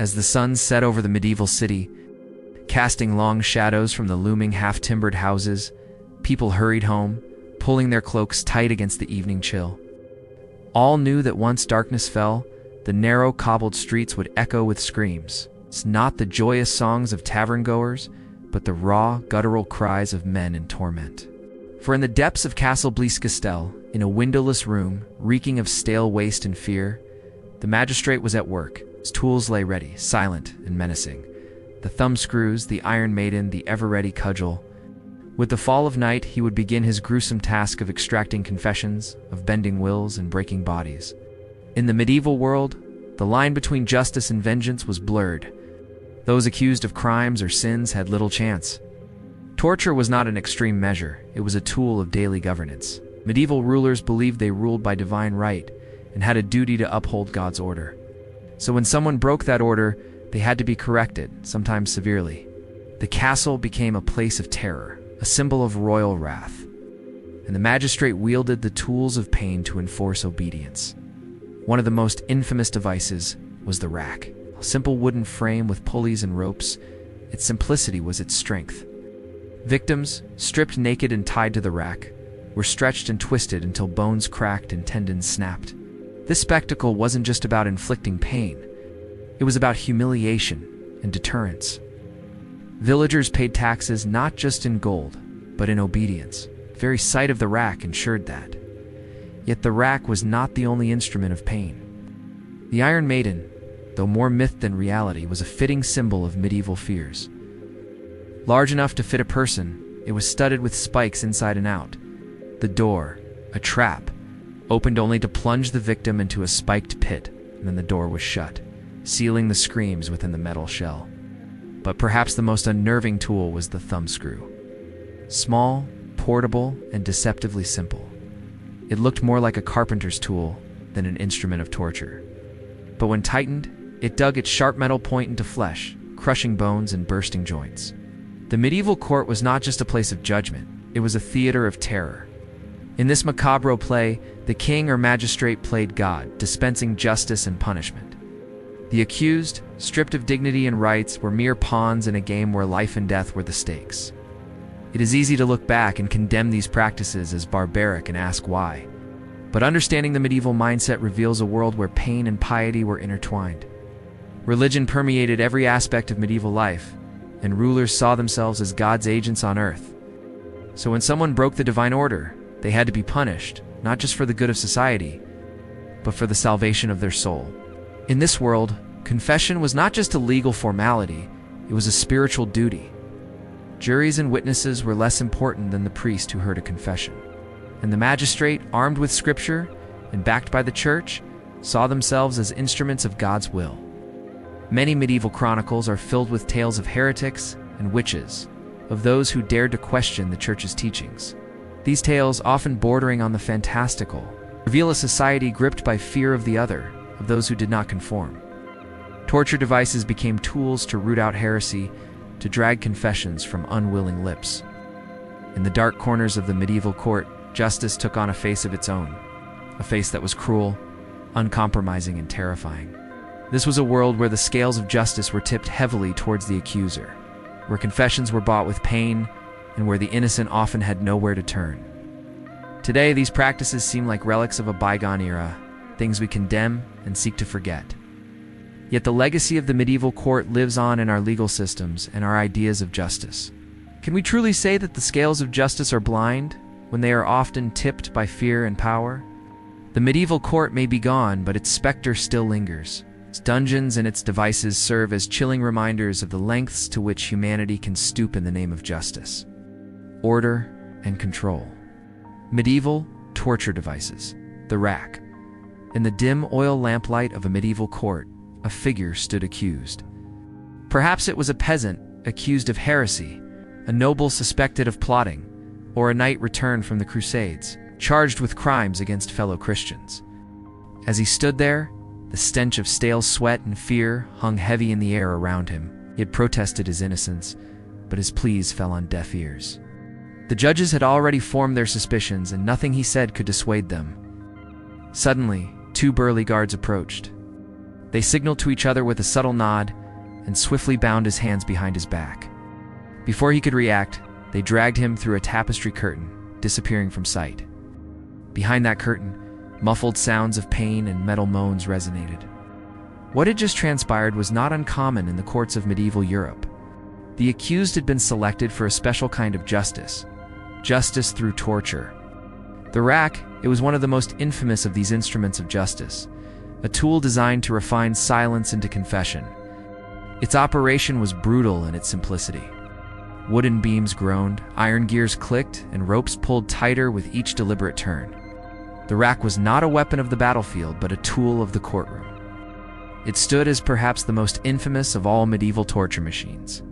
As the sun set over the medieval city, casting long shadows from the looming half-timbered houses, people hurried home, pulling their cloaks tight against the evening chill. All knew that once darkness fell, the narrow cobbled streets would echo with screams. It's not the joyous songs of tavern-goers, but the raw, guttural cries of men in torment. For in the depths of Castle Bleascastel, in a windowless room, reeking of stale waste and fear, the magistrate was at work. His tools lay ready, silent and menacing. The thumbscrews, the Iron Maiden, the ever-ready cudgel. With the fall of night, he would begin his gruesome task of extracting confessions, of bending wills and breaking bodies. In the medieval world, the line between justice and vengeance was blurred. Those accused of crimes or sins had little chance. Torture was not an extreme measure, it was a tool of daily governance. Medieval rulers believed they ruled by divine right and had a duty to uphold God's order. So when someone broke that order, they had to be corrected, sometimes severely. The castle became a place of terror, a symbol of royal wrath, and the magistrate wielded the tools of pain to enforce obedience. One of the most infamous devices was the rack, a simple wooden frame with pulleys and ropes. Its simplicity was its strength. Victims, stripped naked and tied to the rack, were stretched and twisted until bones cracked and tendons snapped. This spectacle wasn't just about inflicting pain. It was about humiliation and deterrence. Villagers paid taxes not just in gold, but in obedience. The very sight of the rack ensured that. Yet the rack was not the only instrument of pain. The Iron Maiden, though more myth than reality, was a fitting symbol of medieval fears. Large enough to fit a person, it was studded with spikes inside and out. The door, a trap, opened only to plunge the victim into a spiked pit, and then the door was shut, sealing the screams within the metal shell. But perhaps the most unnerving tool was the thumbscrew. Small, portable, and deceptively simple. It looked more like a carpenter's tool than an instrument of torture. But when tightened, it dug its sharp metal point into flesh, crushing bones and bursting joints. The medieval court was not just a place of judgment, it was a theater of terror. In this macabre play, the king or magistrate played God, dispensing justice and punishment. The accused, stripped of dignity and rights, were mere pawns in a game where life and death were the stakes. It is easy to look back and condemn these practices as barbaric and ask why. But understanding the medieval mindset reveals a world where pain and piety were intertwined. Religion permeated every aspect of medieval life, and rulers saw themselves as God's agents on earth. So when someone broke the divine order, they had to be punished, not just for the good of society, but for the salvation of their soul. In this world, confession was not just a legal formality, it was a spiritual duty. Juries and witnesses were less important than the priest who heard a confession. And the magistrate, armed with scripture and backed by the church, saw themselves as instruments of God's will. Many medieval chronicles are filled with tales of heretics and witches, of those who dared to question the church's teachings. These tales, often bordering on the fantastical, reveal a society gripped by fear of the other, of those who did not conform. Torture devices became tools to root out heresy, to drag confessions from unwilling lips. In the dark corners of the medieval court, justice took on a face of its own, a face that was cruel, uncompromising, and terrifying. This was a world where the scales of justice were tipped heavily towards the accuser, where confessions were bought with pain, and where the innocent often had nowhere to turn. Today, these practices seem like relics of a bygone era, things we condemn and seek to forget. Yet the legacy of the medieval court lives on in our legal systems and our ideas of justice. Can we truly say that the scales of justice are blind, when they are often tipped by fear and power? The medieval court may be gone, but its specter still lingers. Its dungeons and its devices serve as chilling reminders of the lengths to which humanity can stoop in the name of justice, order, and control. Medieval torture devices. The rack. In the dim oil lamplight of a medieval court, a figure stood accused. Perhaps it was a peasant accused of heresy, a noble suspected of plotting, or a knight returned from the Crusades, charged with crimes against fellow Christians. As he stood there, the stench of stale sweat and fear hung heavy in the air around him. He had protested his innocence, but his pleas fell on deaf ears. The judges had already formed their suspicions, and nothing he said could dissuade them. Suddenly, two burly guards approached. They signaled to each other with a subtle nod and swiftly bound his hands behind his back. Before he could react, they dragged him through a tapestry curtain, disappearing from sight. Behind that curtain, muffled sounds of pain and metal moans resonated. What had just transpired was not uncommon in the courts of medieval Europe. The accused had been selected for a special kind of justice through torture. The rack, it was one of the most infamous of these instruments of justice, a tool designed to refine silence into confession. Its operation was brutal in its simplicity. Wooden beams groaned, iron gears clicked, and ropes pulled tighter with each deliberate turn. The rack was not a weapon of the battlefield, but a tool of the courtroom. It stood as perhaps the most infamous of all medieval torture machines.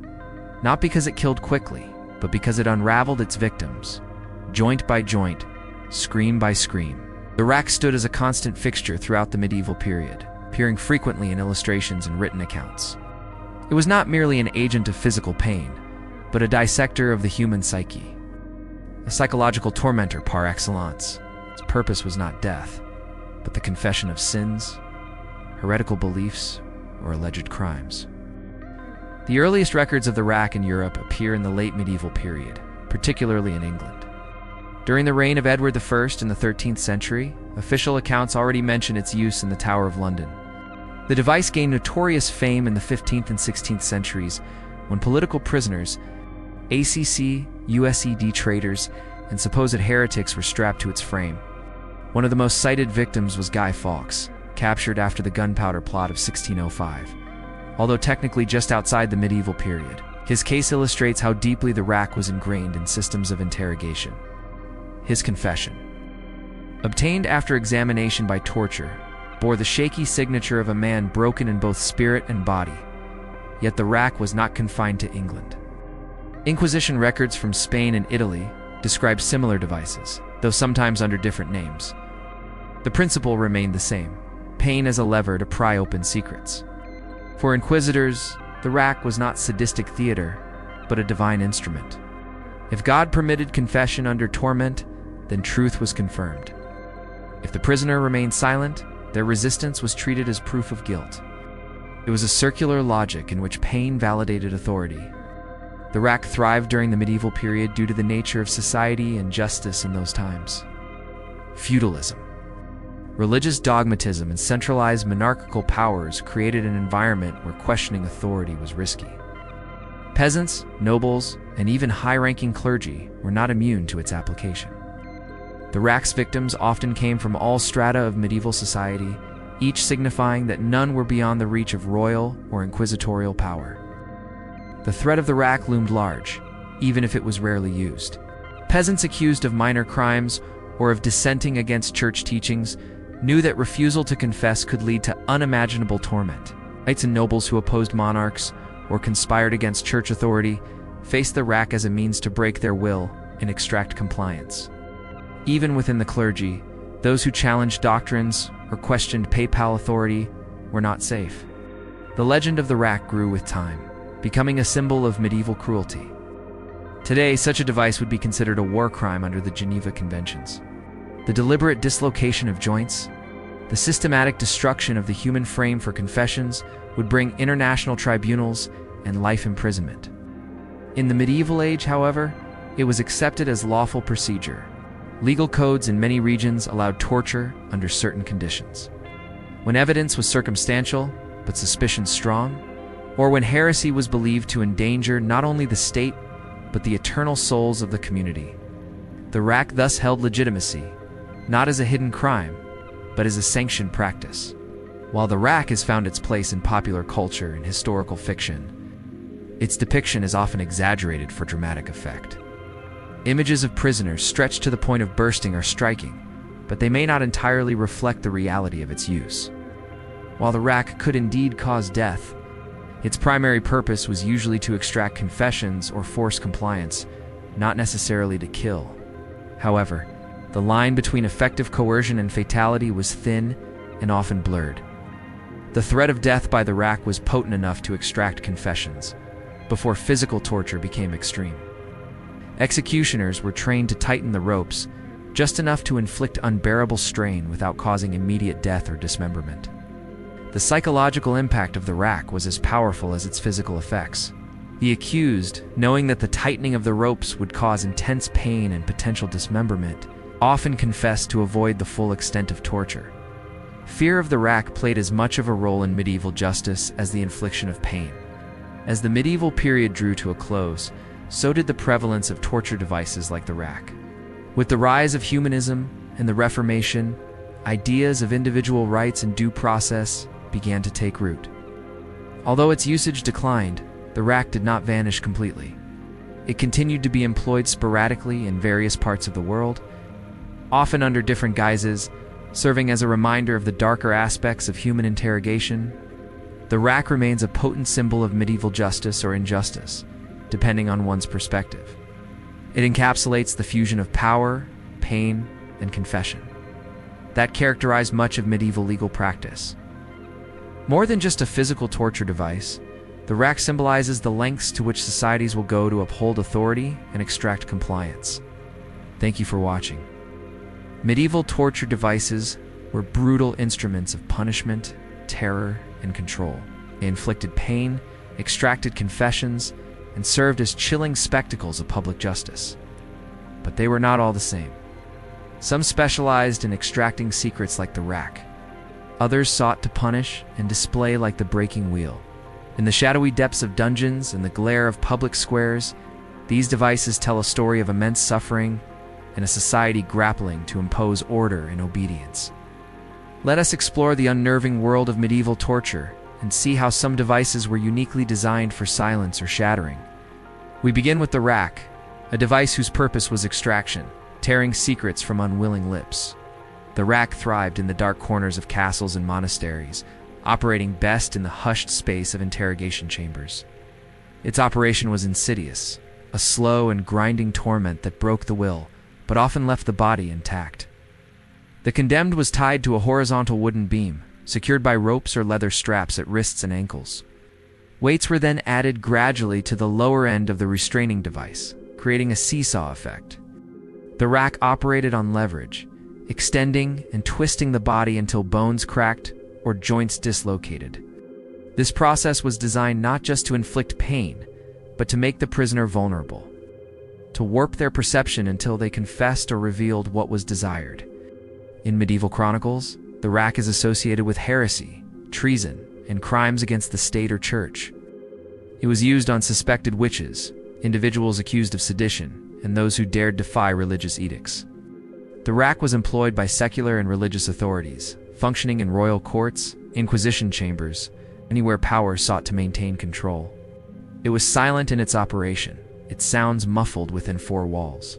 Not because it killed quickly, but because it unraveled its victims, joint by joint, scream by scream. The rack stood as a constant fixture throughout the medieval period, appearing frequently in illustrations and written accounts. It was not merely an agent of physical pain, but a dissector of the human psyche. A psychological tormentor par excellence. Its purpose was not death, but the confession of sins, heretical beliefs, or alleged crimes. The earliest records of the rack in Europe appear in the late medieval period, particularly in England. During the reign of Edward I in the 13th century, official accounts already mention its use in the Tower of London. The device gained notorious fame in the 15th and 16th centuries when political prisoners, ACC, USED traitors, and supposed heretics were strapped to its frame. One of the most cited victims was Guy Fawkes, captured after the Gunpowder Plot of 1605. Although technically just outside the medieval period, his case illustrates how deeply the rack was ingrained in systems of interrogation. His confession, obtained after examination by torture, bore the shaky signature of a man broken in both spirit and body. Yet the rack was not confined to England. Inquisition records from Spain and Italy describe similar devices, though sometimes under different names. The principle remained the same: pain as a lever to pry open secrets. For inquisitors, the rack was not sadistic theater, but a divine instrument. If God permitted confession under torment, then truth was confirmed. If the prisoner remained silent, their resistance was treated as proof of guilt. It was a circular logic in which pain validated authority. The rack thrived during the medieval period due to the nature of society and justice in those times. Feudalism. Religious dogmatism and centralized monarchical powers created an environment where questioning authority was risky. Peasants, nobles, and even high-ranking clergy were not immune to its application. The rack's victims often came from all strata of medieval society, each signifying that none were beyond the reach of royal or inquisitorial power. The threat of the rack loomed large, even if it was rarely used. Peasants accused of minor crimes or of dissenting against church teachings knew that refusal to confess could lead to unimaginable torment. Knights and nobles who opposed monarchs or conspired against church authority faced the rack as a means to break their will and extract compliance. Even within the clergy, those who challenged doctrines or questioned papal authority were not safe. The legend of the rack grew with time, becoming a symbol of medieval cruelty. Today, such a device would be considered a war crime under the Geneva Conventions. The deliberate dislocation of joints, the systematic destruction of the human frame for confessions would bring international tribunals and life imprisonment. In the medieval age, however, it was accepted as lawful procedure. Legal codes in many regions allowed torture under certain conditions. When evidence was circumstantial, but suspicion strong, or when heresy was believed to endanger not only the state, but the eternal souls of the community. The rack thus held legitimacy, not as a hidden crime, but as a sanctioned practice. While the rack has found its place in popular culture and historical fiction, its depiction is often exaggerated for dramatic effect. Images of prisoners stretched to the point of bursting are striking, but they may not entirely reflect the reality of its use. While the rack could indeed cause death, its primary purpose was usually to extract confessions or force compliance, not necessarily to kill. However, the line between effective coercion and fatality was thin and often blurred. The threat of death by the rack was potent enough to extract confessions, before physical torture became extreme. Executioners were trained to tighten the ropes, just enough to inflict unbearable strain without causing immediate death or dismemberment. The psychological impact of the rack was as powerful as its physical effects. The accused, knowing that the tightening of the ropes would cause intense pain and potential dismemberment, often confessed to avoid the full extent of torture. Fear of the rack played as much of a role in medieval justice as the infliction of pain. As the medieval period drew to a close, so did the prevalence of torture devices like the rack. With the rise of humanism and the Reformation, ideas of individual rights and due process began to take root. Although its usage declined, the rack did not vanish completely. It continued to be employed sporadically in various parts of the world, often under different guises, serving as a reminder of the darker aspects of human interrogation. The rack remains a potent symbol of medieval justice or injustice, depending on one's perspective. It encapsulates the fusion of power, pain, and confession that characterized much of medieval legal practice. More than just a physical torture device, the rack symbolizes the lengths to which societies will go to uphold authority and extract compliance. Thank you for watching. Medieval torture devices were brutal instruments of punishment, terror, and control. They inflicted pain, extracted confessions, and served as chilling spectacles of public justice. But they were not all the same. Some specialized in extracting secrets like the rack. Others sought to punish and display like the breaking wheel. In the shadowy depths of dungeons and the glare of public squares, these devices tell a story of immense suffering and a society grappling to impose order and obedience. Let us explore the unnerving world of medieval torture and see how some devices were uniquely designed for silence or shattering. We begin with the rack, a device whose purpose was extraction, tearing secrets from unwilling lips. The rack thrived in the dark corners of castles and monasteries, operating best in the hushed space of interrogation chambers. Its operation was insidious, a slow and grinding torment that broke the will, but often left the body intact. The condemned was tied to a horizontal wooden beam, secured by ropes or leather straps at wrists and ankles. Weights were then added gradually to the lower end of the restraining device, creating a seesaw effect. The rack operated on leverage, extending and twisting the body until bones cracked or joints dislocated. This process was designed not just to inflict pain, but to make the prisoner vulnerable, to warp their perception until they confessed or revealed what was desired. In medieval chronicles, the rack is associated with heresy, treason, and crimes against the state or church. It was used on suspected witches, individuals accused of sedition, and those who dared defy religious edicts. The rack was employed by secular and religious authorities, functioning in royal courts, inquisition chambers, anywhere power sought to maintain control. It was silent in its operation, its sounds muffled within four walls.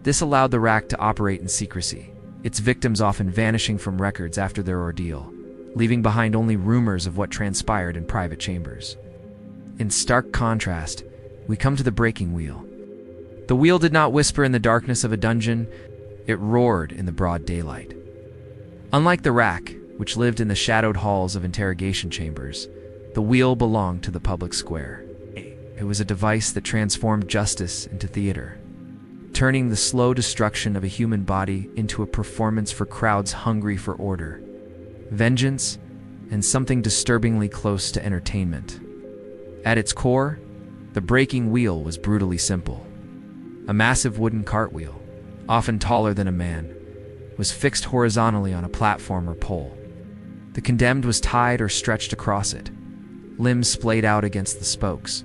This allowed the rack to operate in secrecy, its victims often vanishing from records after their ordeal, leaving behind only rumors of what transpired in private chambers. In stark contrast, we come to the breaking wheel. The wheel did not whisper in the darkness of a dungeon, it roared in the broad daylight. Unlike the rack, which lived in the shadowed halls of interrogation chambers, the wheel belonged to the public square. It was a device that transformed justice into theater, turning the slow destruction of a human body into a performance for crowds hungry for order, vengeance, and something disturbingly close to entertainment. At its core, the breaking wheel was brutally simple. A massive wooden cartwheel, often taller than a man, was fixed horizontally on a platform or pole. The condemned was tied or stretched across it, limbs splayed out against the spokes.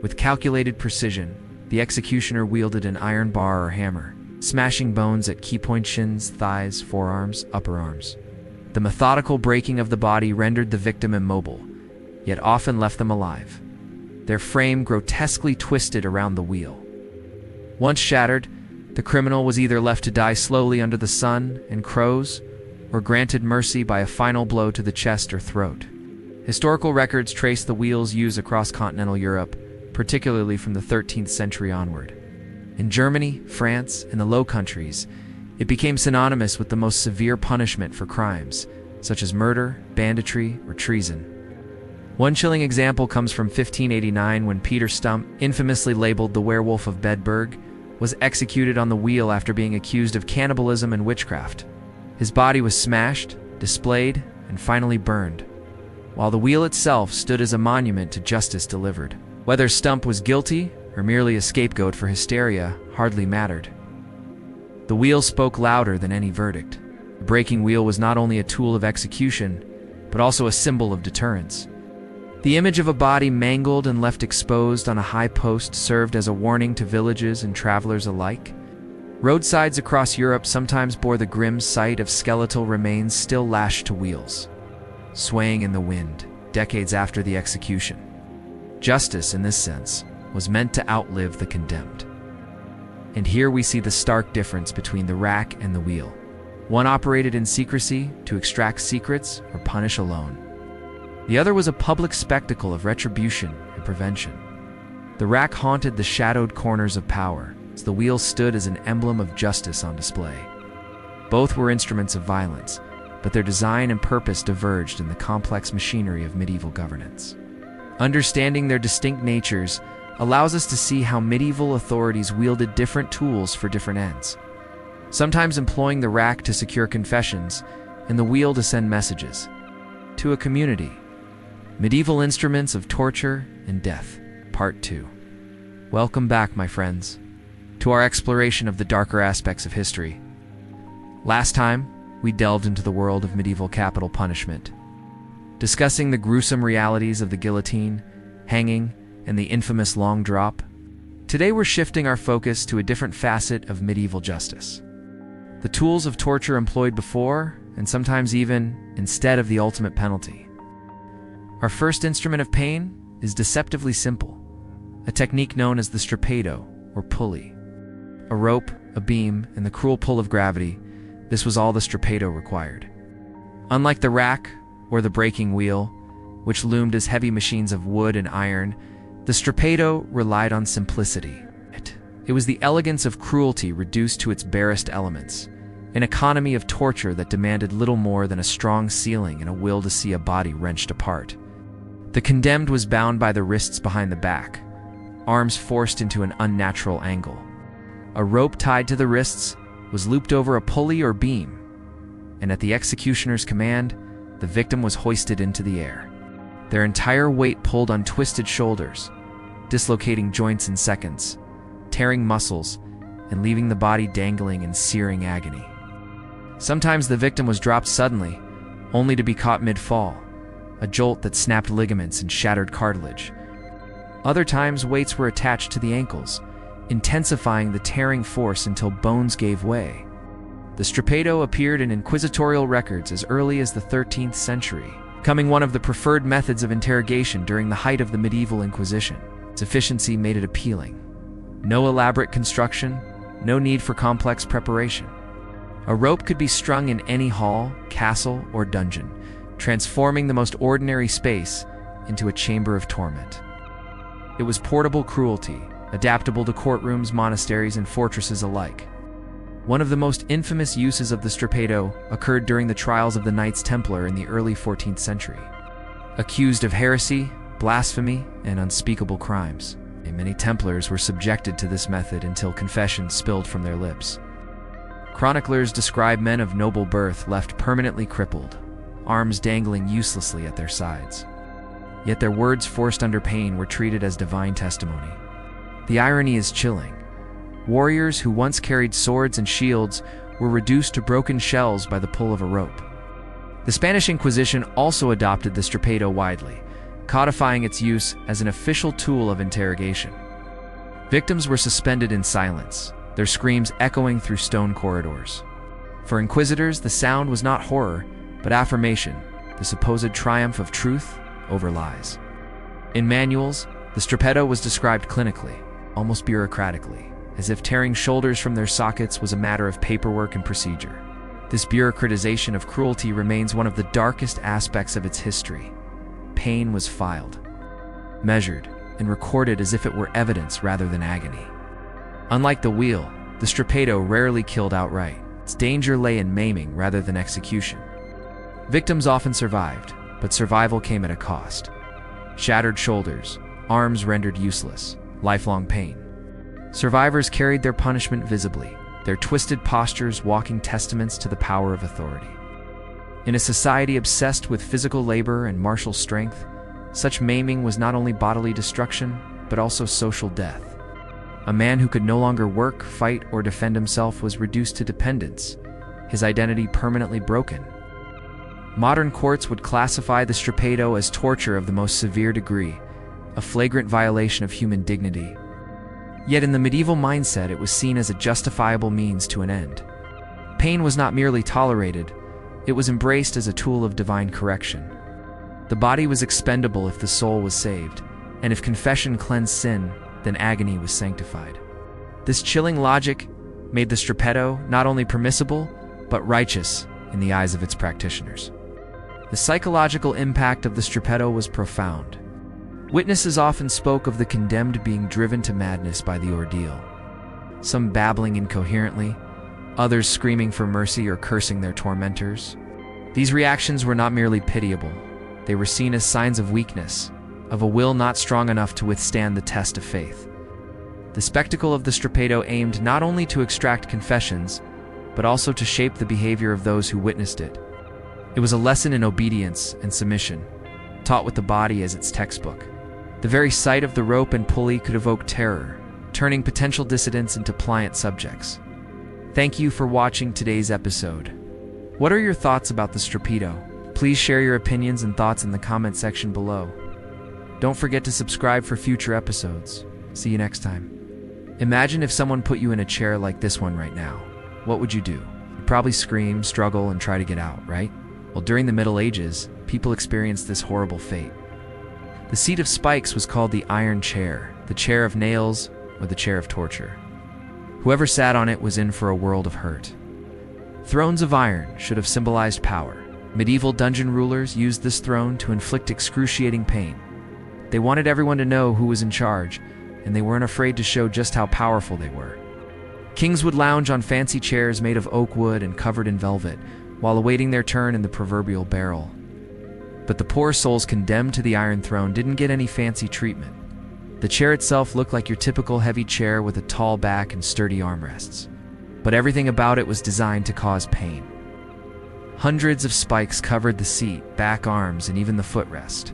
With calculated precision, the executioner wielded an iron bar or hammer, smashing bones at key point shins, thighs, forearms, upper arms. The methodical breaking of the body rendered the victim immobile, yet often left them alive, their frame grotesquely twisted around the wheel. Once shattered, the criminal was either left to die slowly under the sun and crows, or granted mercy by a final blow to the chest or throat. Historical records trace the wheel's use across continental Europe, particularly from the 13th century onward. In Germany, France, and the Low Countries, it became synonymous with the most severe punishment for crimes, such as murder, banditry, or treason. One chilling example comes from 1589 when Peter Stump, infamously labeled the Werewolf of Bedburg, was executed on the wheel after being accused of cannibalism and witchcraft. His body was smashed, displayed, and finally burned, while the wheel itself stood as a monument to justice delivered. Whether Stump was guilty or merely a scapegoat for hysteria hardly mattered. The wheel spoke louder than any verdict. The breaking wheel was not only a tool of execution, but also a symbol of deterrence. The image of a body mangled and left exposed on a high post served as a warning to villages and travelers alike. Roadsides across Europe sometimes bore the grim sight of skeletal remains still lashed to wheels, swaying in the wind, decades after the execution. Justice, in this sense, was meant to outlive the condemned. And here we see the stark difference between the rack and the wheel. One operated in secrecy to extract secrets or punish alone. The other was a public spectacle of retribution and prevention. The rack haunted the shadowed corners of power, as the wheel stood as an emblem of justice on display. Both were instruments of violence, but their design and purpose diverged in the complex machinery of medieval governance. Understanding their distinct natures allows us to see how medieval authorities wielded different tools for different ends, sometimes employing the rack to secure confessions and the wheel to send messages to a community. Medieval Instruments of Torture and Death, Part 2. Welcome back, my friends, to our exploration of the darker aspects of history. Last time, we delved into the world of medieval capital punishment, discussing the gruesome realities of the guillotine, hanging, and the infamous long drop. Today we're shifting our focus to a different facet of medieval justice. The tools of torture employed before, and sometimes even instead of the ultimate penalty. Our first instrument of pain is deceptively simple, a technique known as the strappado, or pulley. A rope, a beam, and the cruel pull of gravity, this was all the strappado required. Unlike the rack or the breaking wheel, which loomed as heavy machines of wood and iron, the strappado relied on simplicity. It was the elegance of cruelty reduced to its barest elements, an economy of torture that demanded little more than a strong ceiling and a will to see a body wrenched apart. The condemned was bound by the wrists behind the back, arms forced into an unnatural angle. A rope tied to the wrists was looped over a pulley or beam, and at the executioner's command, the victim was hoisted into the air. Their entire weight pulled on twisted shoulders, dislocating joints in seconds, tearing muscles, and leaving the body dangling in searing agony. Sometimes the victim was dropped suddenly, only to be caught mid-fall, a jolt that snapped ligaments and shattered cartilage. Other times, weights were attached to the ankles, intensifying the tearing force until bones gave way. The strappado appeared in inquisitorial records as early as the 13th century, becoming one of the preferred methods of interrogation during the height of the medieval Inquisition. Its efficiency made it appealing. No elaborate construction, no need for complex preparation. A rope could be strung in any hall, castle, or dungeon, transforming the most ordinary space into a chamber of torment. It was portable cruelty, adaptable to courtrooms, monasteries, and fortresses alike. One of the most infamous uses of the strappado occurred during the trials of the Knights Templar in the early 14th century. Accused of heresy, blasphemy, and unspeakable crimes, many Templars were subjected to this method until confessions spilled from their lips. Chroniclers describe men of noble birth left permanently crippled, arms dangling uselessly at their sides. Yet their words forced under pain were treated as divine testimony. The irony is chilling. Warriors who once carried swords and shields were reduced to broken shells by the pull of a rope. The Spanish Inquisition also adopted the strappado widely, codifying its use as an official tool of interrogation. Victims were suspended in silence, their screams echoing through stone corridors. For inquisitors, the sound was not horror, but affirmation, the supposed triumph of truth over lies. In manuals, the strappado was described clinically, almost bureaucratically, as if tearing shoulders from their sockets was a matter of paperwork and procedure. This bureaucratization of cruelty remains one of the darkest aspects of its history. Pain was filed, measured, and recorded as if it were evidence rather than agony. Unlike the wheel, the strappado rarely killed outright. Its danger lay in maiming rather than execution. Victims often survived, but survival came at a cost. Shattered shoulders, arms rendered useless, lifelong pain. Survivors carried their punishment visibly, their twisted postures walking testaments to the power of authority. In a society obsessed with physical labor and martial strength, such maiming was not only bodily destruction, but also social death. A man who could no longer work, fight, or defend himself was reduced to dependence, his identity permanently broken. Modern courts would classify the strappado as torture of the most severe degree, a flagrant violation of human dignity. Yet in the medieval mindset, it was seen as a justifiable means to an end. Pain was not merely tolerated, it was embraced as a tool of divine correction. The body was expendable if the soul was saved, and if confession cleansed sin, then agony was sanctified. This chilling logic made the strappado not only permissible, but righteous in the eyes of its practitioners. The psychological impact of the strappado was profound. Witnesses often spoke of the condemned being driven to madness by the ordeal, some babbling incoherently, others screaming for mercy or cursing their tormentors. These reactions were not merely pitiable, they were seen as signs of weakness, of a will not strong enough to withstand the test of faith. The spectacle of the strappado aimed not only to extract confessions, but also to shape the behavior of those who witnessed it. It was a lesson in obedience and submission, taught with the body as its textbook. The very sight of the rope and pulley could evoke terror, turning potential dissidents into pliant subjects. Thank you for watching today's episode. What are your thoughts about the strappado? Please share your opinions and thoughts in the comment section below. Don't forget to subscribe for future episodes. See you next time. Imagine if someone put you in a chair like this one right now. What would you do? You'd probably scream, struggle, and try to get out, right? Well, during the Middle Ages, people experienced this horrible fate. The seat of spikes was called the iron chair, the chair of nails, or the chair of torture. Whoever sat on it was in for a world of hurt. Thrones of iron should have symbolized power. Medieval dungeon rulers used this throne to inflict excruciating pain. They wanted everyone to know who was in charge, and they weren't afraid to show just how powerful they were. Kings would lounge on fancy chairs made of oak wood and covered in velvet, while awaiting their turn in the proverbial barrel. But the poor souls condemned to the Iron Throne didn't get any fancy treatment. The chair itself looked like your typical heavy chair with a tall back and sturdy armrests. But everything about it was designed to cause pain. Hundreds of spikes covered the seat, back, arms, and even the footrest.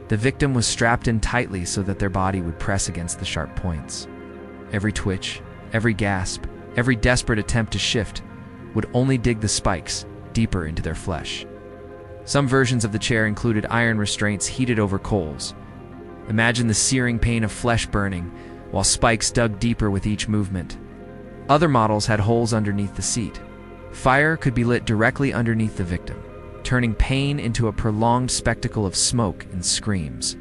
The victim was strapped in tightly so that their body would press against the sharp points. Every twitch, every gasp, every desperate attempt to shift would only dig the spikes deeper into their flesh. Some versions of the chair included iron restraints heated over coals. Imagine the searing pain of flesh burning, while spikes dug deeper with each movement. Other models had holes underneath the seat. Fire could be lit directly underneath the victim, turning pain into a prolonged spectacle of smoke and screams.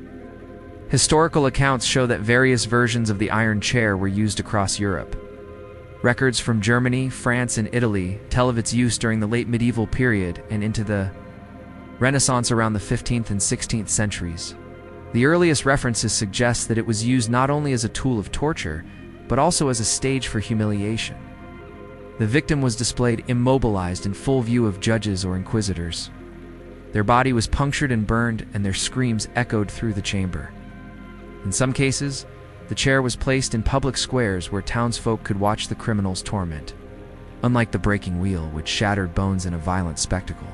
Historical accounts show that various versions of the iron chair were used across Europe. Records from Germany, France, and Italy tell of its use during the late medieval period and into the Renaissance around the 15th and 16th centuries. The earliest references suggest that it was used not only as a tool of torture, but also as a stage for humiliation. The victim was displayed immobilized in full view of judges or inquisitors. Their body was punctured and burned, and their screams echoed through the chamber. In some cases, the chair was placed in public squares where townsfolk could watch the criminal's torment. Unlike the breaking wheel, which shattered bones in a violent spectacle,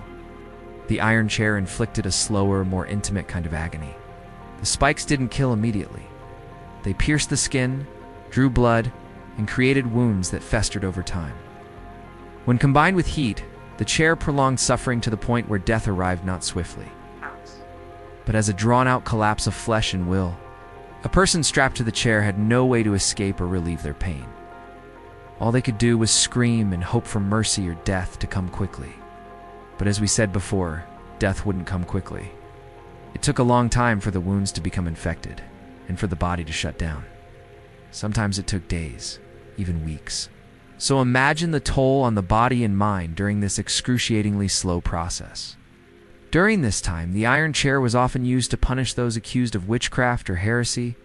the iron chair inflicted a slower, more intimate kind of agony. The spikes didn't kill immediately. They pierced the skin, drew blood, and created wounds that festered over time. When combined with heat, the chair prolonged suffering to the point where death arrived not swiftly, but as a drawn-out collapse of flesh and will. A person strapped to the chair had no way to escape or relieve their pain. All they could do was scream and hope for mercy or death to come quickly. But as we said before, death wouldn't come quickly. It took a long time for the wounds to become infected, and for the body to shut down. Sometimes it took days, even weeks. So imagine the toll on the body and mind during this excruciatingly slow process. During this time, the iron chair was often used to punish those accused of witchcraft or heresy.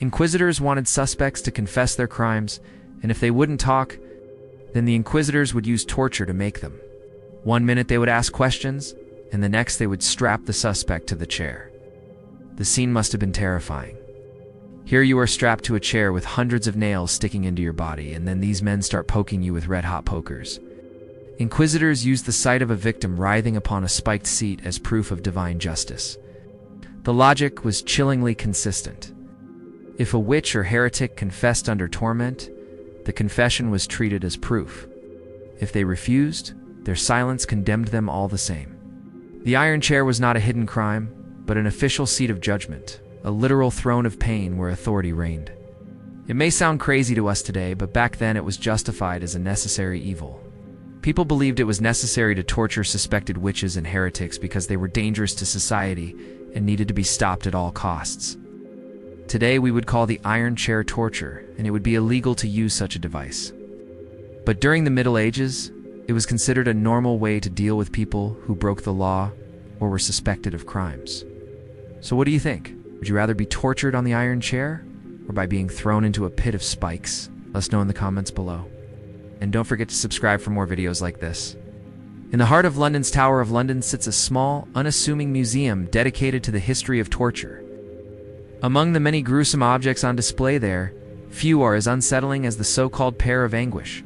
Inquisitors wanted suspects to confess their crimes, and if they wouldn't talk, then the inquisitors would use torture to make them. One minute they would ask questions, and the next they would strap the suspect to the chair. The scene must have been terrifying. Here you are strapped to a chair with hundreds of nails sticking into your body, and then these men start poking you with red-hot pokers. Inquisitors used the sight of a victim writhing upon a spiked seat as proof of divine justice. The logic was chillingly consistent. If a witch or heretic confessed under torment, the confession was treated as proof. If they refused, their silence condemned them all the same. The iron chair was not a hidden crime, but an official seat of judgment, a literal throne of pain where authority reigned. It may sound crazy to us today, but back then it was justified as a necessary evil. People believed it was necessary to torture suspected witches and heretics because they were dangerous to society and needed to be stopped at all costs. Today we would call the iron chair torture, and it would be illegal to use such a device. But during the Middle Ages, it was considered a normal way to deal with people who broke the law or were suspected of crimes. So what do you think? Would you rather be tortured on the iron chair or by being thrown into a pit of spikes? Let us know in the comments below. And don't forget to subscribe for more videos like this. In the heart of London's Tower of London sits a small, unassuming museum dedicated to the history of torture. Among the many gruesome objects on display there, few are as unsettling as the so-called Pear of Anguish.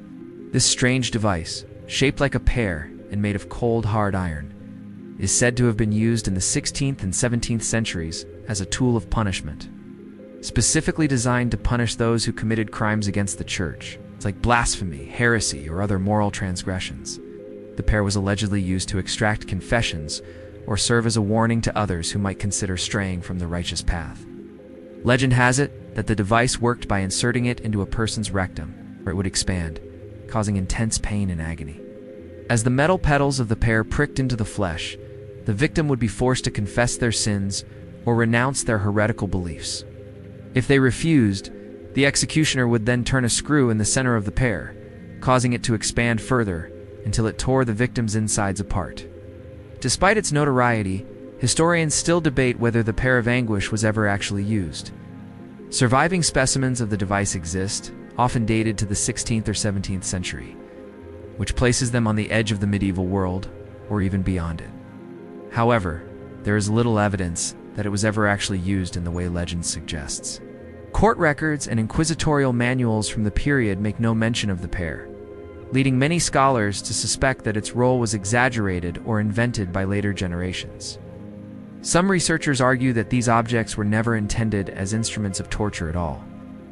This strange device, shaped like a pear and made of cold, hard iron, is said to have been used in the 16th and 17th centuries as a tool of punishment, specifically designed to punish those who committed crimes against the church. It's like blasphemy, heresy, or other moral transgressions. The pear was allegedly used to extract confessions or serve as a warning to others who might consider straying from the righteous path. Legend has it that the device worked by inserting it into a person's rectum, where it would expand, causing intense pain and agony. As the metal petals of the pear pricked into the flesh, the victim would be forced to confess their sins or renounce their heretical beliefs. If they refused, the executioner would then turn a screw in the center of the pear, causing it to expand further until it tore the victim's insides apart. Despite its notoriety, historians still debate whether the Pear of Anguish was ever actually used. Surviving specimens of the device exist, often dated to the 16th or 17th century, which places them on the edge of the medieval world, or even beyond it. However, there is little evidence that it was ever actually used in the way legend suggests. Court records and inquisitorial manuals from the period make no mention of the pear, leading many scholars to suspect that its role was exaggerated or invented by later generations. Some researchers argue that these objects were never intended as instruments of torture at all,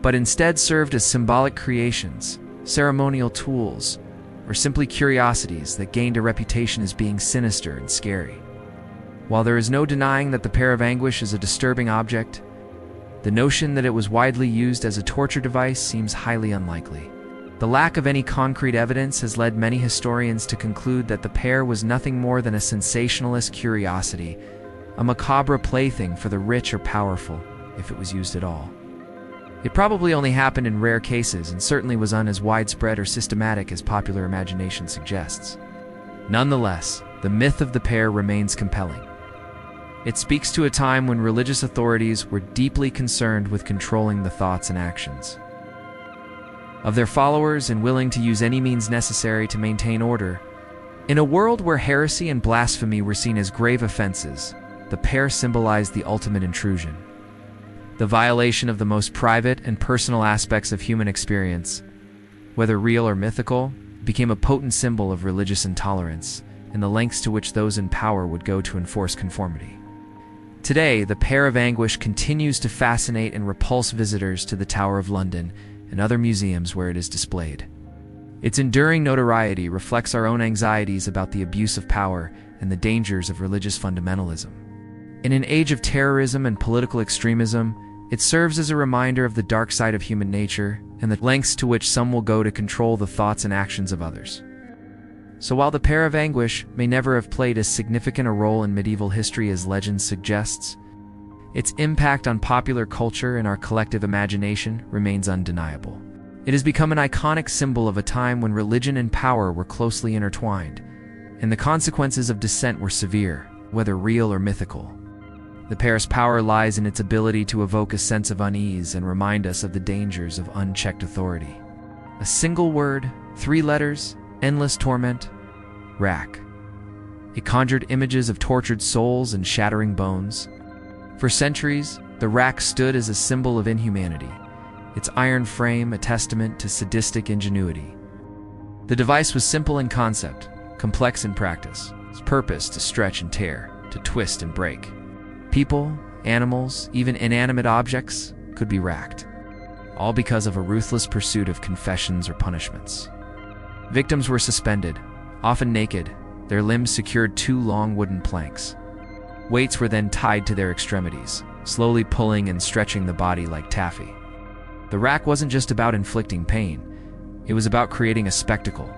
but instead served as symbolic creations, ceremonial tools, or simply curiosities that gained a reputation as being sinister and scary. While there is no denying that the Pear of Anguish is a disturbing object, the notion that it was widely used as a torture device seems highly unlikely. The lack of any concrete evidence has led many historians to conclude that the pear was nothing more than a sensationalist curiosity, a macabre plaything for the rich or powerful, if it was used at all. It probably only happened in rare cases and certainly was as widespread or systematic as popular imagination suggests. Nonetheless, the myth of the pear remains compelling. It speaks to a time when religious authorities were deeply concerned with controlling the thoughts and actions of their followers and willing to use any means necessary to maintain order. In a world where heresy and blasphemy were seen as grave offenses, the pear symbolized the ultimate intrusion. The violation of the most private and personal aspects of human experience, whether real or mythical, became a potent symbol of religious intolerance and the lengths to which those in power would go to enforce conformity. Today, the Pear of Anguish continues to fascinate and repulse visitors to the Tower of London and other museums where it is displayed. Its enduring notoriety reflects our own anxieties about the abuse of power and the dangers of religious fundamentalism. In an age of terrorism and political extremism, it serves as a reminder of the dark side of human nature and the lengths to which some will go to control the thoughts and actions of others. So while the Pear of Anguish may never have played as significant a role in medieval history as legend suggests, its impact on popular culture and our collective imagination remains undeniable. It has become an iconic symbol of a time when religion and power were closely intertwined, and the consequences of dissent were severe, whether real or mythical. The pear's power lies in its ability to evoke a sense of unease and remind us of the dangers of unchecked authority. A single word, 3 letters, endless torment, rack. It conjured images of tortured souls and shattering bones. For centuries, the rack stood as a symbol of inhumanity, its iron frame a testament to sadistic ingenuity. The device was simple in concept, complex in practice. Its purpose to stretch and tear, to twist and break. People, animals, even inanimate objects could be racked, all because of a ruthless pursuit of confessions or punishments. Victims were suspended, often naked, their limbs secured to long wooden planks. Weights were then tied to their extremities, slowly pulling and stretching the body like taffy. The rack wasn't just about inflicting pain, it was about creating a spectacle,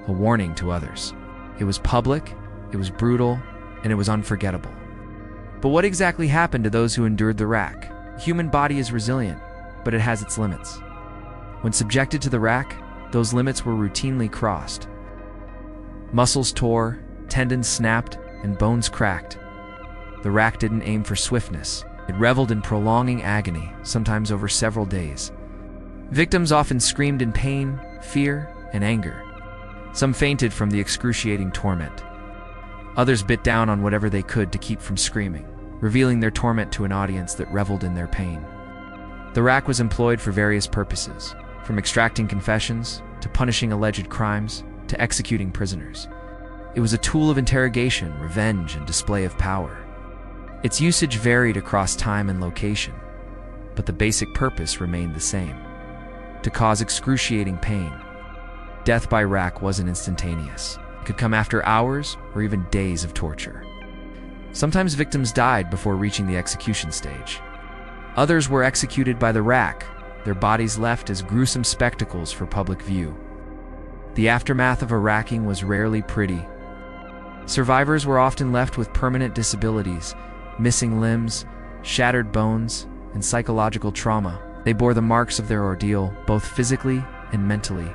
a warning to others. It was public, it was brutal, and it was unforgettable. But what exactly happened to those who endured the rack? The human body is resilient, but it has its limits. When subjected to the rack, those limits were routinely crossed. Muscles tore, tendons snapped, and bones cracked. The rack didn't aim for swiftness. It reveled in prolonging agony, sometimes over several days. Victims often screamed in pain, fear, and anger. Some fainted from the excruciating torment. Others bit down on whatever they could to keep from screaming, revealing their torment to an audience that reveled in their pain. The rack was employed for various purposes, from extracting confessions, to punishing alleged crimes, to executing prisoners. It was a tool of interrogation, revenge, and display of power. Its usage varied across time and location, but the basic purpose remained the same: to cause excruciating pain. Death by rack wasn't instantaneous. It could come after hours or even days of torture. Sometimes victims died before reaching the execution stage. Others were executed by the rack, their bodies left as gruesome spectacles for public view. The aftermath of a racking was rarely pretty. Survivors were often left with permanent disabilities, missing limbs, shattered bones, and psychological trauma. They bore the marks of their ordeal, both physically and mentally.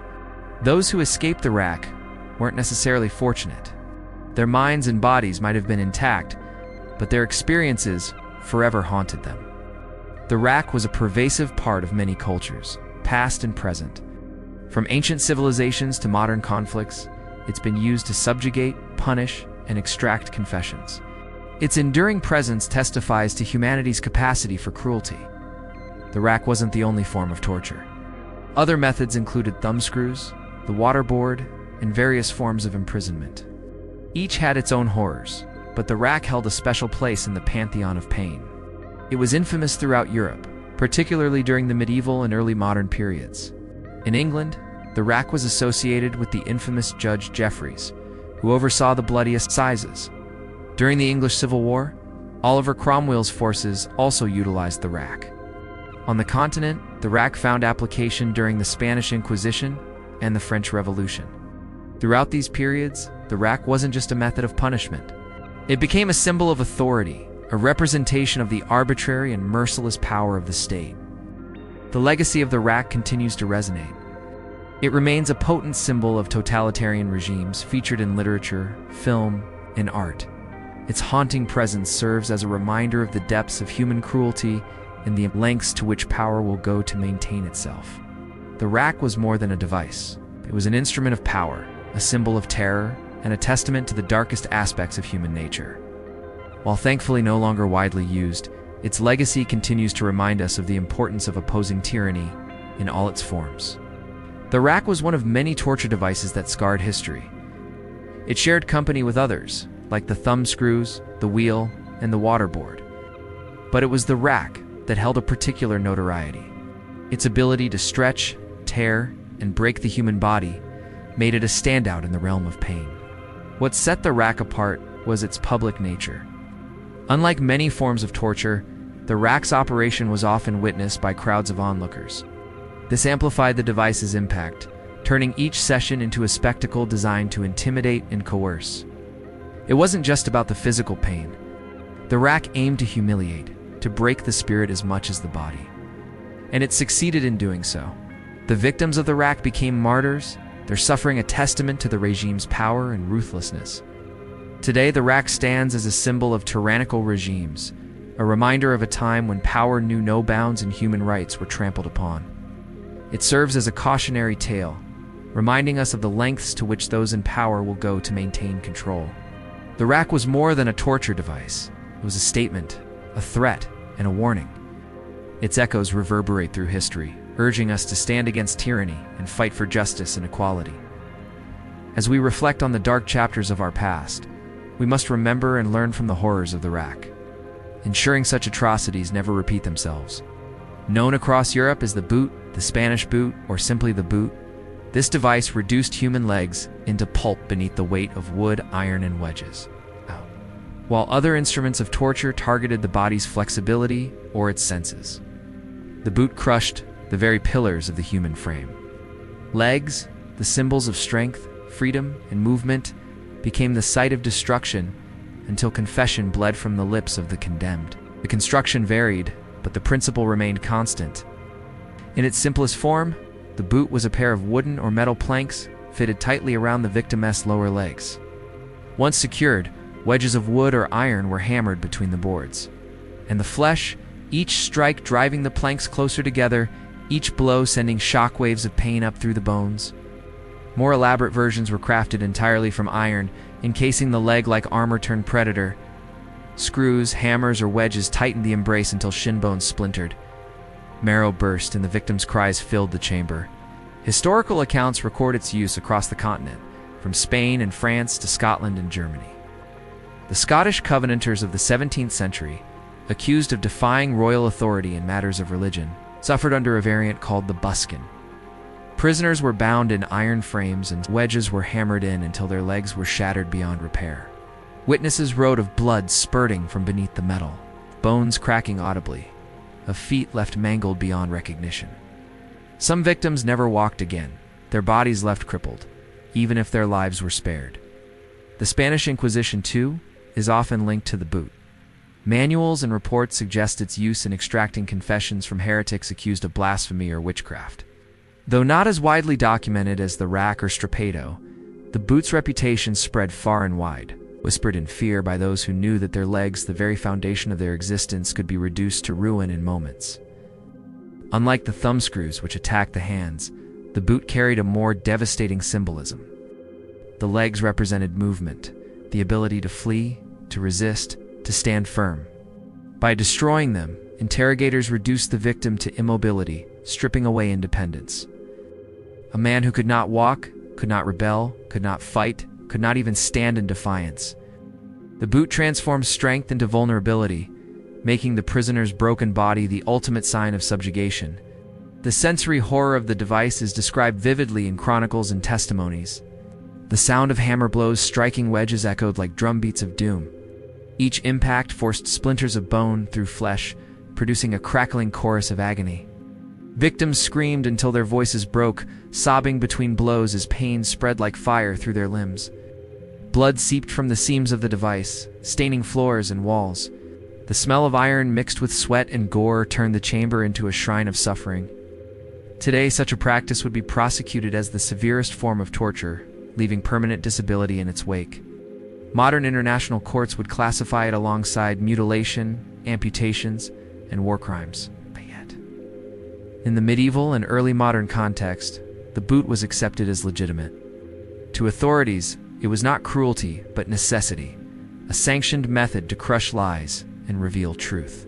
Those who escaped the rack weren't necessarily fortunate. Their minds and bodies might have been intact, but their experiences forever haunted them. The rack was a pervasive part of many cultures, past and present. From ancient civilizations to modern conflicts, it's been used to subjugate, punish, and extract confessions. Its enduring presence testifies to humanity's capacity for cruelty. The rack wasn't the only form of torture. Other methods included thumbscrews, the waterboard, and various forms of imprisonment. Each had its own horrors, but the rack held a special place in the pantheon of pain. It was infamous throughout Europe, particularly during the medieval and early modern periods. In England, the rack was associated with the infamous Judge Jeffreys, who oversaw the bloodiest assizes. During the English Civil War, Oliver Cromwell's forces also utilized the rack. On the continent, the rack found application during the Spanish Inquisition and the French Revolution. Throughout these periods, the rack wasn't just a method of punishment. It became a symbol of authority, a representation of the arbitrary and merciless power of the state. The legacy of the rack continues to resonate. It remains a potent symbol of totalitarian regimes featured in literature, film, and art. Its haunting presence serves as a reminder of the depths of human cruelty and the lengths to which power will go to maintain itself. The rack was more than a device. It was an instrument of power, a symbol of terror, and a testament to the darkest aspects of human nature. While thankfully no longer widely used, its legacy continues to remind us of the importance of opposing tyranny in all its forms. The rack was one of many torture devices that scarred history. It shared company with others, like the thumbscrews, the wheel, and the waterboard. But it was the rack that held a particular notoriety. Its ability to stretch, tear, and break the human body made it a standout in the realm of pain. What set the rack apart was its public nature. Unlike many forms of torture, the rack's operation was often witnessed by crowds of onlookers. This amplified the device's impact, turning each session into a spectacle designed to intimidate and coerce. It wasn't just about the physical pain. The rack aimed to humiliate, to break the spirit as much as the body. And it succeeded in doing so. The victims of the rack became martyrs, their suffering a testament to the regime's power and ruthlessness. Today, the rack stands as a symbol of tyrannical regimes, a reminder of a time when power knew no bounds and human rights were trampled upon. It serves as a cautionary tale, reminding us of the lengths to which those in power will go to maintain control. The rack was more than a torture device. It was a statement, a threat, and a warning. Its echoes reverberate through history, urging us to stand against tyranny and fight for justice and equality. As we reflect on the dark chapters of our past, we must remember and learn from the horrors of the rack, ensuring such atrocities never repeat themselves. Known across Europe as the boot, the Spanish boot, or simply the boot, this device reduced human legs into pulp beneath the weight of wood, iron, and wedges. While other instruments of torture targeted the body's flexibility or its senses. The boot crushed the very pillars of the human frame. Legs, the symbols of strength, freedom, and movement, became the site of destruction until confession bled from the lips of the condemned. The construction varied, but the principle remained constant. In its simplest form, the boot was a pair of wooden or metal planks fitted tightly around the victim's lower legs. Once secured, wedges of wood or iron were hammered between the boards, and the flesh, each strike driving the planks closer together, each blow sending shockwaves of pain up through the bones. More elaborate versions were crafted entirely from iron, encasing the leg like armor-turned predator. Screws, hammers, or wedges tightened the embrace until shin bones splintered. Marrow burst and the victim's cries filled the chamber. Historical accounts record its use across the continent, from Spain and France to Scotland and Germany. The Scottish Covenanters of the 17th century, accused of defying royal authority in matters of religion, suffered under a variant called the buskin. Prisoners were bound in iron frames and wedges were hammered in until their legs were shattered beyond repair. Witnesses wrote of blood spurting from beneath the metal, bones cracking audibly, of feet left mangled beyond recognition. Some victims never walked again, their bodies left crippled, even if their lives were spared. The Spanish Inquisition, too, is often linked to the boot. Manuals and reports suggest its use in extracting confessions from heretics accused of blasphemy or witchcraft. Though not as widely documented as the rack or strappado, the boot's reputation spread far and wide, whispered in fear by those who knew that their legs, the very foundation of their existence, could be reduced to ruin in moments. Unlike the thumbscrews, which attacked the hands, the boot carried a more devastating symbolism. The legs represented movement, the ability to flee, to resist, to stand firm. By destroying them, interrogators reduced the victim to immobility, stripping away independence. A man who could not walk, could not rebel, could not fight, could not even stand in defiance. The boot transformed strength into vulnerability, making the prisoner's broken body the ultimate sign of subjugation. The sensory horror of the device is described vividly in chronicles and testimonies. The sound of hammer blows striking wedges echoed like drumbeats of doom. Each impact forced splinters of bone through flesh, producing a crackling chorus of agony. Victims screamed until their voices broke, sobbing between blows as pain spread like fire through their limbs. Blood seeped from the seams of the device, staining floors and walls. The smell of iron mixed with sweat and gore turned the chamber into a shrine of suffering. Today, such a practice would be prosecuted as the severest form of torture, leaving permanent disability in its wake. Modern international courts would classify it alongside mutilation, amputations, and war crimes. But yet, in the medieval and early modern context, the boot was accepted as legitimate. To authorities, it was not cruelty, but necessity, a sanctioned method to crush lies and reveal truth.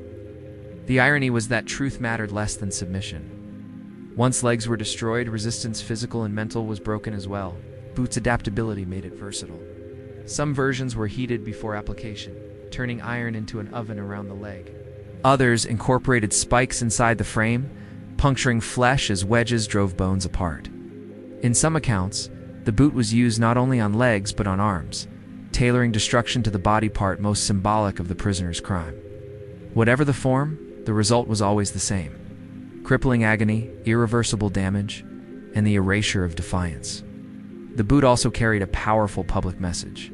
The irony was that truth mattered less than submission. Once legs were destroyed, resistance, physical and mental, was broken as well. Boot's adaptability made it versatile. Some versions were heated before application, turning iron into an oven around the leg. Others incorporated spikes inside the frame, puncturing flesh as wedges drove bones apart. In some accounts, the boot was used not only on legs but on arms, tailoring destruction to the body part most symbolic of the prisoner's crime. Whatever the form, the result was always the same: crippling agony, irreversible damage, and the erasure of defiance. The boot also carried a powerful public message.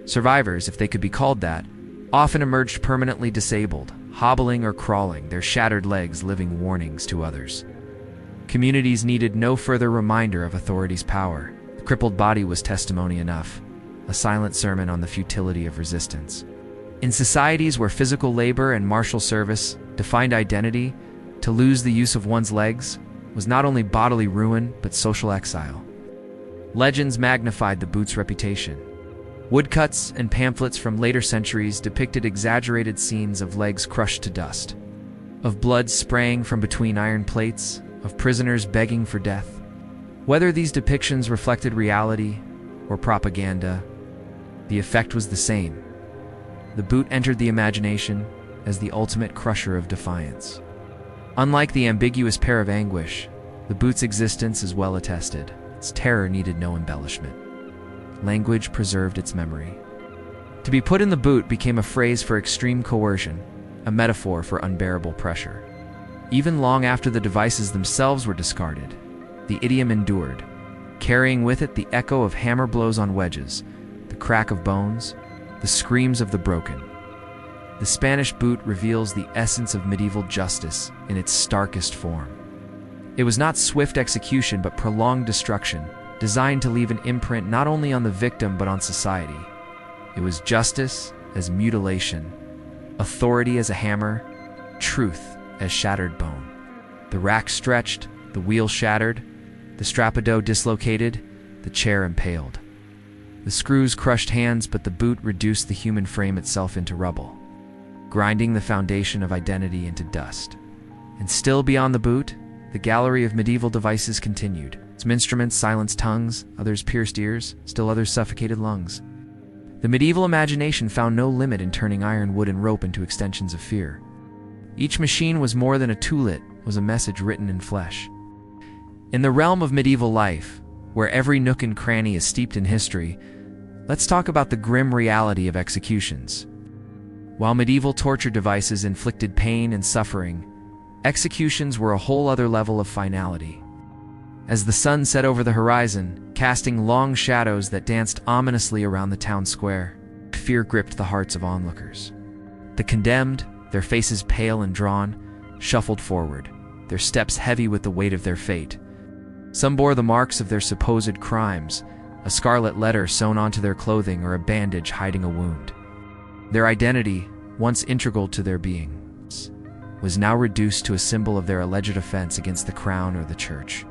Survivors, if they could be called that, often emerged permanently disabled, hobbling or crawling, their shattered legs living warnings to others. Communities needed no further reminder of authorities' power. The crippled body was testimony enough, a silent sermon on the futility of resistance. In societies where physical labor and martial service defined identity, to lose the use of one's legs was not only bodily ruin but social exile. Legends magnified the boot's reputation. Woodcuts and pamphlets from later centuries depicted exaggerated scenes of legs crushed to dust, of blood spraying from between iron plates, of prisoners begging for death. Whether these depictions reflected reality or propaganda, the effect was the same. The boot entered the imagination as the ultimate crusher of defiance. Unlike the ambiguous Pear of Anguish, the boot's existence is well attested. Its terror needed no embellishment. Language preserved its memory. To be put in the boot became a phrase for extreme coercion, a metaphor for unbearable pressure. Even long after the devices themselves were discarded, the idiom endured, carrying with it the echo of hammer blows on wedges, the crack of bones, the screams of the broken. The Spanish boot reveals the essence of medieval justice in its starkest form. It was not swift execution but prolonged destruction, designed to leave an imprint not only on the victim but on society. It was justice as mutilation, authority as a hammer, truth as shattered bone. The rack stretched, the wheel shattered, the strappado dislocated, the chair impaled. The screws crushed hands, but the boot reduced the human frame itself into rubble, grinding the foundation of identity into dust. And still beyond the boot, the gallery of medieval devices continued. Some instruments silenced tongues, others pierced ears, still others suffocated lungs. The medieval imagination found no limit in turning iron, wood, and rope into extensions of fear. Each machine was more than a tool, it was a message written in flesh. In the realm of medieval life, where every nook and cranny is steeped in history, let's talk about the grim reality of executions. While medieval torture devices inflicted pain and suffering, executions were a whole other level of finality. As the sun set over the horizon, casting long shadows that danced ominously around the town square, fear gripped the hearts of onlookers. The condemned, their faces pale and drawn, shuffled forward, their steps heavy with the weight of their fate. Some bore the marks of their supposed crimes, a scarlet letter sewn onto their clothing or a bandage hiding a wound. Their identity, once integral to their beings, was now reduced to a symbol of their alleged offense against the crown or the church.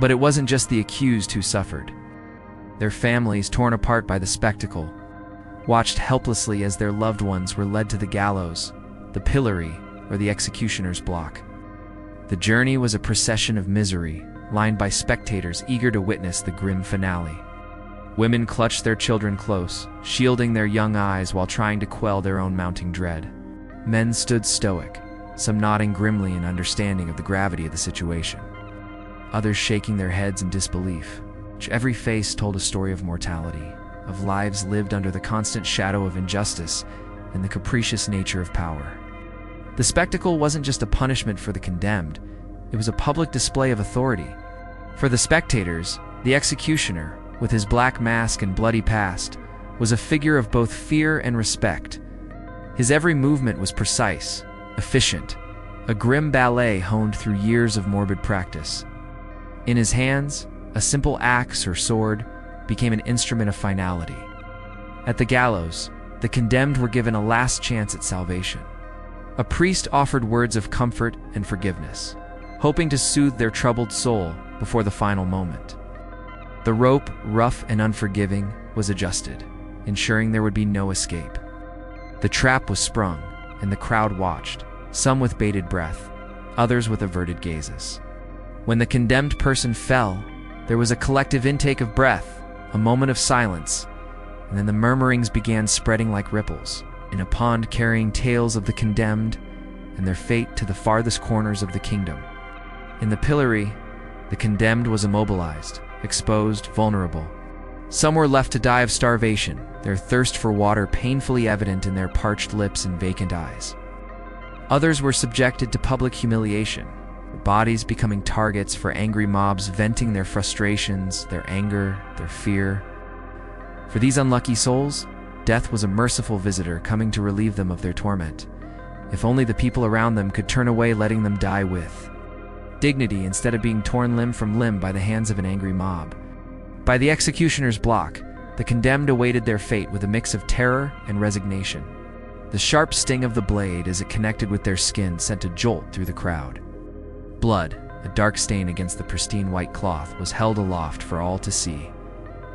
But it wasn't just the accused who suffered. Their families, torn apart by the spectacle, watched helplessly as their loved ones were led to the gallows, the pillory, or the executioner's block. The journey was a procession of misery, lined by spectators eager to witness the grim finale. Women clutched their children close, shielding their young eyes while trying to quell their own mounting dread. Men stood stoic, some nodding grimly in understanding of the gravity of the situation, others shaking their heads in disbelief. Every face told a story of mortality, of lives lived under the constant shadow of injustice and the capricious nature of power. The spectacle wasn't just a punishment for the condemned, it was a public display of authority. For the spectators, the executioner, with his black mask and bloody past, was a figure of both fear and respect. His every movement was precise, efficient, a grim ballet honed through years of morbid practice. In his hands, a simple axe or sword became an instrument of finality. At the gallows, the condemned were given a last chance at salvation. A priest offered words of comfort and forgiveness, hoping to soothe their troubled soul before the final moment. The rope, rough and unforgiving, was adjusted, ensuring there would be no escape. The trap was sprung, and the crowd watched, some with bated breath, others with averted gazes. When the condemned person fell, there was a collective intake of breath, a moment of silence, and then the murmurings began spreading like ripples in a pond, carrying tales of the condemned and their fate to the farthest corners of the kingdom. In the pillory, the condemned was immobilized, exposed, vulnerable. Some were left to die of starvation, their thirst for water painfully evident in their parched lips and vacant eyes. Others were subjected to public humiliation, their bodies becoming targets for angry mobs venting their frustrations, their anger, their fear. For these unlucky souls, death was a merciful visitor coming to relieve them of their torment. If only the people around them could turn away, letting them die with dignity instead of being torn limb from limb by the hands of an angry mob. By the executioner's block, the condemned awaited their fate with a mix of terror and resignation. The sharp sting of the blade as it connected with their skin sent a jolt through the crowd. Blood, a dark stain against the pristine white cloth, was held aloft for all to see,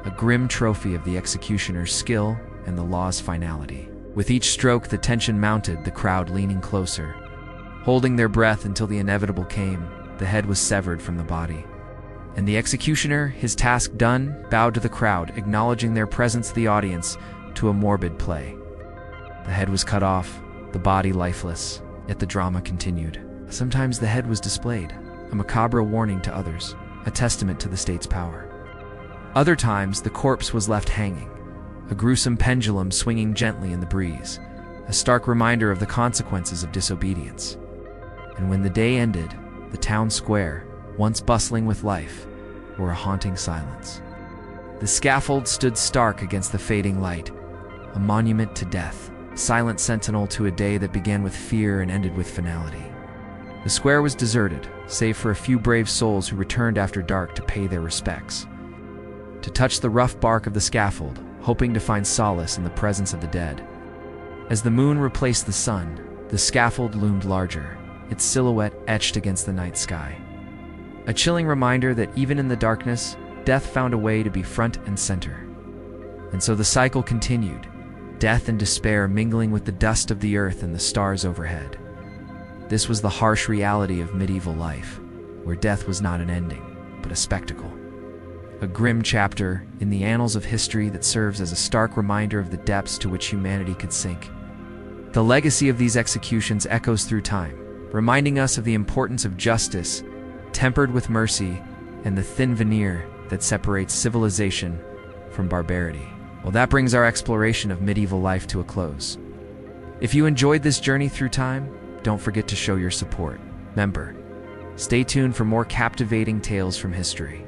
a grim trophy of the executioner's skill and the law's finality. With each stroke, the tension mounted, the crowd leaning closer, holding their breath until the inevitable came. The head was severed from the body. And the executioner, his task done, bowed to the crowd, acknowledging their presence to the audience to a morbid play. The head was cut off, the body lifeless, yet the drama continued. Sometimes the head was displayed, a macabre warning to others, a testament to the state's power. Other times, the corpse was left hanging, a gruesome pendulum swinging gently in the breeze, a stark reminder of the consequences of disobedience. And when the day ended, the town square, once bustling with life, wore a haunting silence. The scaffold stood stark against the fading light, a monument to death, silent sentinel to a day that began with fear and ended with finality. The square was deserted, save for a few brave souls who returned after dark to pay their respects, to touch the rough bark of the scaffold, hoping to find solace in the presence of the dead. As the moon replaced the sun, the scaffold loomed larger, its silhouette etched against the night sky. A chilling reminder that even in the darkness, death found a way to be front and center. And so the cycle continued, death and despair mingling with the dust of the earth and the stars overhead. This was the harsh reality of medieval life, where death was not an ending, but a spectacle. A grim chapter in the annals of history that serves as a stark reminder of the depths to which humanity could sink. The legacy of these executions echoes through time, reminding us of the importance of justice, tempered with mercy, and the thin veneer that separates civilization from barbarity. Well, that brings our exploration of medieval life to a close. If you enjoyed this journey through time, don't forget to show your support. Remember, stay tuned for more captivating tales from history.